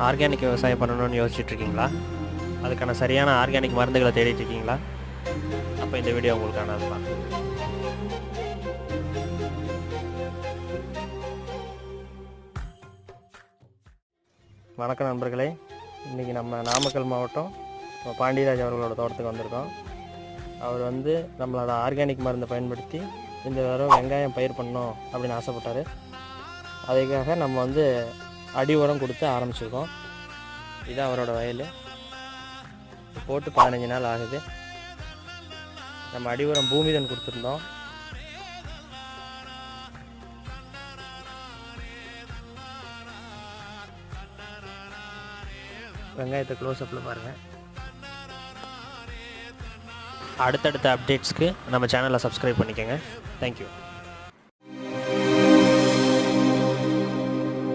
Organic விவசாயம் பண்ணணும்னு யோசிச்சுட்ருக்கீங்களா? அதுக்கான சரியான ஆர்கானிக் மருந்துகளை தேடிட்டு இருக்கீங்களா? அப்போ இந்த வீடியோ உங்களுக்கானது தான். வணக்கம் நண்பர்களே. இன்றைக்கி நம்ம நாமக்கல் மாவட்டம் பாண்டியராஜ் அவர்களோட தோட்டத்துக்கு வந்திருக்கோம். அவர் நம்மளோட ஆர்கானிக் மருந்தை பயன்படுத்தி இந்த தடவை வெங்காயம் பயிர் பண்ணோம் அப்படின்னு ஆசைப்பட்டார். அதுக்காக நம்ம அடி உரம் கொடுத்து ஆரம்பிச்சிருக்கோம். இது அவரோட வயல். போட்டு 15 நாள் ஆகுது. நம்ம அடி உரம் பூமிதன் கொடுத்துருந்தோம். வெங்காயத்தை க்ளோஸ்அப்பில் பாருங்கள். அடுத்தடுத்த அப்டேட்ஸ்க்கு நம்ம சேனலை சப்ஸ்கிரைப் பண்ணிக்கோங்க. தேங்க்யூ.